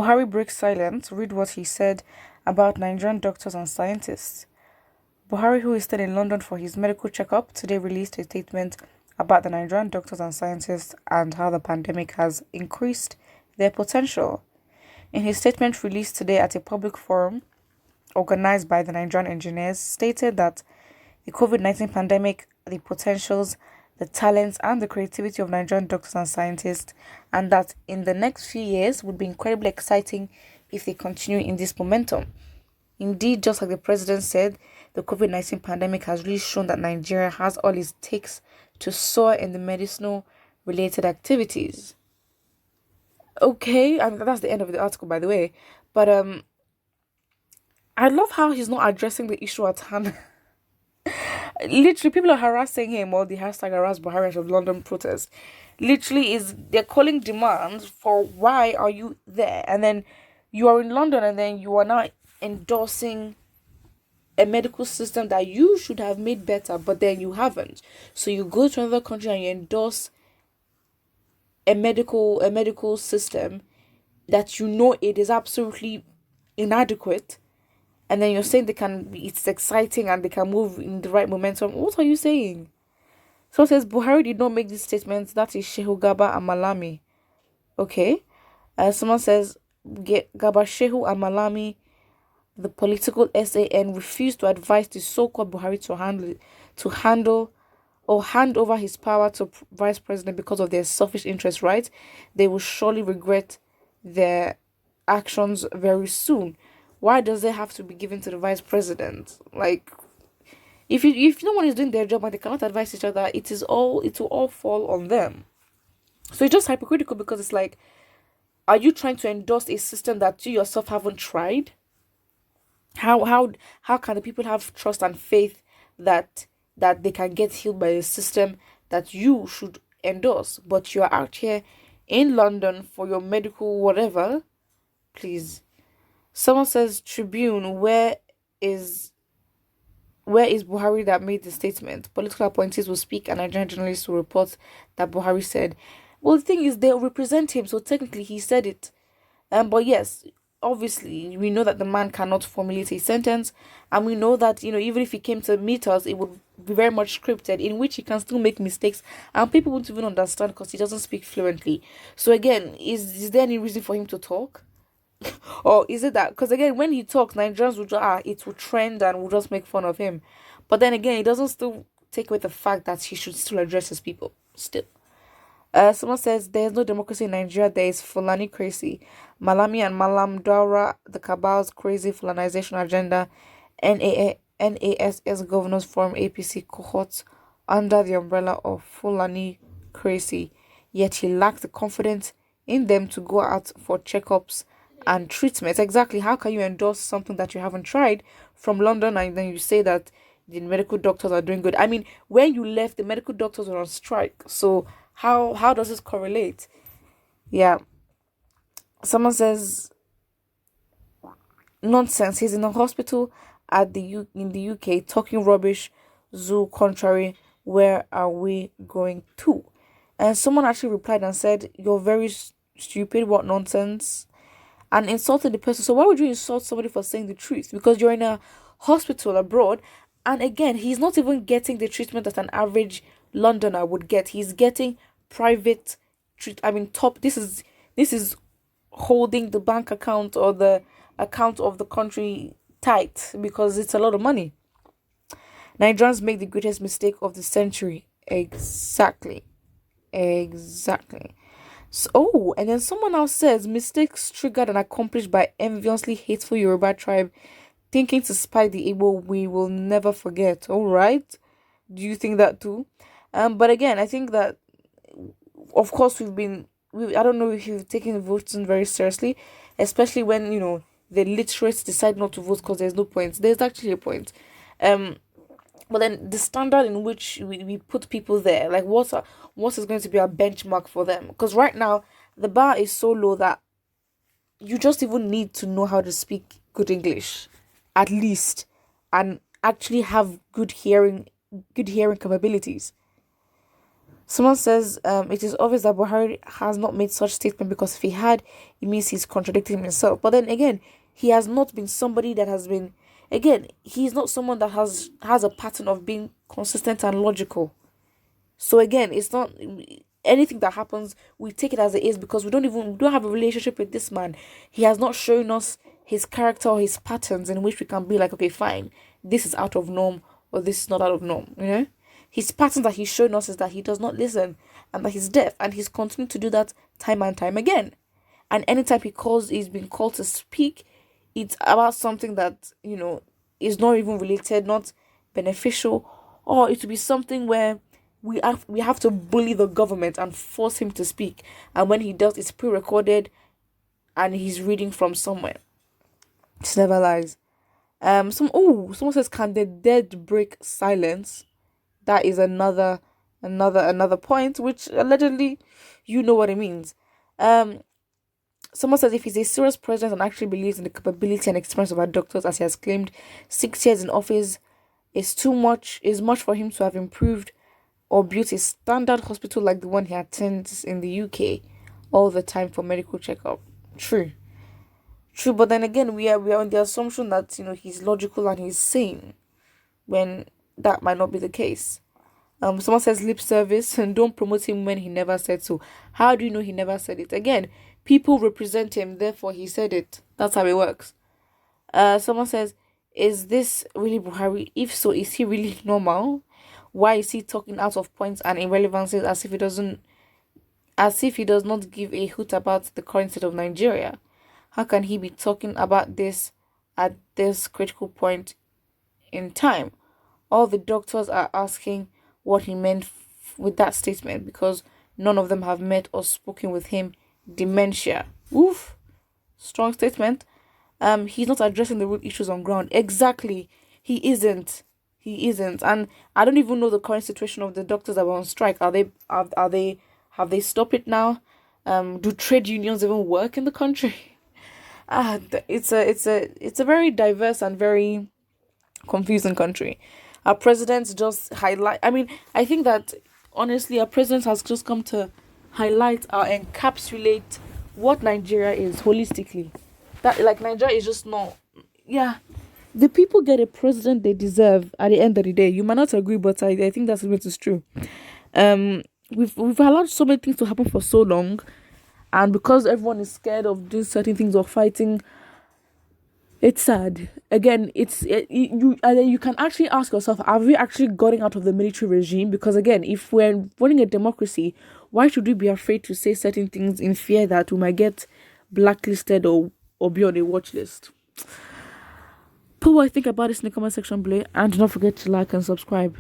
Buhari breaks silence. Read what he said about Nigerian doctors and scientists. Buhari, who is still in London for his medical checkup, today released a statement about the Nigerian doctors and scientists and how the pandemic has increased their potential. In his statement released today at a public forum organized by the Nigerian engineers, stated that the COVID-19 pandemic, the potentials, the talents and the creativity of Nigerian doctors and scientists, and that in the next few years would be incredibly exciting if they continue in this momentum. Indeed, just like the president said, the COVID-19 pandemic has really shown that Nigeria has all it takes to soar in the medicinal related activities. Okay, I mean that's the end of the article, by the way. But I love how he's not addressing the issue at hand. Literally, people are harassing him, or the hashtag harass Buhari of London protest. Literally, is they're calling demands for why are you there, and then you are in London, and then you are now endorsing a medical system that you should have made better, but then you haven't. So you go to another country and you endorse a medical system that you know it is absolutely inadequate, and then you're saying it's exciting and they can move in the right momentum. What are you saying? So it says Buhari did not make these statements. That is Shehu Gaba Amalami. Okay. Someone says Gaba Shehu Amalami, the political SAN, refused to advise the so-called Buhari to handle or hand over his power to vice president because of their selfish interest, right? They will surely regret their actions very soon. Why does it have to be given to the vice president? Like, if no one is doing their job and they cannot advise each other, it will all fall on them. So it's just hypocritical, because it's like, are you trying to endorse a system that you yourself haven't tried? How can the people have trust and faith that they can get healed by a system that you should endorse, but you're out here in London for your medical whatever? Please. Someone says Tribune, where is Buhari that made the statement? Political appointees will speak and Nigerian journalists will report that Buhari said. Well, the thing is, they represent him, so technically he said it. But yes, obviously, we know that the man cannot formulate a sentence, and we know that, even if he came to meet us, it would be very much scripted, in which he can still make mistakes, and people won't even understand because he doesn't speak fluently. So again, is there any reason for him to talk? Or is it that, because again, when he talks, Nigerians will just, it will trend and will just make fun of him. But then again, it doesn't still take away the fact that he should still address his people, still. Someone says there's no democracy in Nigeria, there is Fulani crazy. Malami and Malam Daura, the cabal's crazy Fulanization agenda. NASS governors form APC cohorts under the umbrella of Fulani crazy. Yet he lacks the confidence in them to go out for checkups and treatments. Exactly. How can you endorse something that you haven't tried from London, and then you say that the medical doctors are doing good? I mean, when you left, the medical doctors were on strike. So how does this correlate? Yeah. Someone says nonsense. He's in a hospital in the UK talking rubbish. Zoo contrary. Where are we going to? And someone actually replied and said, "You're very stupid. What nonsense?" And insulted the person. So why would you insult somebody for saying the truth? Because you're in a hospital abroad, and again, he's not even getting the treatment that an average Londoner would get. He's getting private top. This is holding the bank account or the account of the country tight, because it's a lot of money. Nigerians make the greatest mistake of the century. Exactly. So, and then someone else says mistakes triggered and accomplished by enviously hateful Yoruba tribe thinking to spite the Igbo we will never forget. All right, do you think that too? But again, I think that, of course, I don't know if you've taken voting very seriously, especially when the literates decide not to vote because there's no point. There's actually a point. But then the standard in which we put people there, like what is going to be our benchmark for them? Because right now the bar is so low that you just even need to know how to speak good English, at least, and actually have good hearing capabilities. Someone says it is obvious that Buhari has not made such statement, because if he had, it means he's contradicting himself. But then again, he has not been somebody that has been, again, he's not someone that has a pattern of being consistent and logical. So again, it's not anything that happens, we take it as it is, because we don't have a relationship with this man. He has not shown us his character or his patterns in which we can be like, okay, fine, this is out of norm or this is not out of norm, you know? His pattern that he's shown us is that he does not listen and that he's deaf, and he's continued to do that time and time again. And anytime he's been called to speak, it's about something that, is not even related, not beneficial, or it will be something where we have to bully the government and force him to speak. And when he does, it's pre-recorded and he's reading from somewhere. It's never lies. Someone says, can the dead break silence? That is another point, which allegedly, you know what it means. Someone says, if he's a serious president and actually believes in the capability and experience of our doctors, as he has claimed, 6 years in office is much for him to have improved or built a standard hospital like the one he attends in the UK all the time for medical checkup. True, but then again, we are on the assumption that he's logical and he's sane, when that might not be the case. Someone says lip service and don't promote him when he never said so. How do you know he never said it? Again, people represent him, therefore he said it. That's how it works. Someone says, is this really Buhari? If so, is he really normal? Why is he talking out of points and irrelevancies as if he does not give a hoot about the current state of Nigeria? How can he be talking about this at this critical point in time? All the doctors are asking what he meant with that statement, because none of them have met or spoken with him. Dementia. Oof. Strong statement. He's not addressing the root issues on ground. Exactly. He isn't. And I don't even know the current situation of the doctors that were on strike. Have they stopped it now? Do trade unions even work in the country? It's a very diverse and very confusing country. Our president just highlight. I mean, I think that honestly, our president has just come to highlight or encapsulate what Nigeria is holistically. That, like, Nigeria is just not. Yeah, the people get a president they deserve at the end of the day. You might not agree, but I think that's what is true. We've allowed so many things to happen for so long, and because everyone is scared of doing certain things or fighting, it's sad. Again, you can actually ask yourself, have we actually gotten out of the military regime? Because again, if we're running a democracy, why should we be afraid to say certain things in fear that we might get blacklisted or be on a watch list? Put what you think about this in the comment section below, and do not forget to like and subscribe.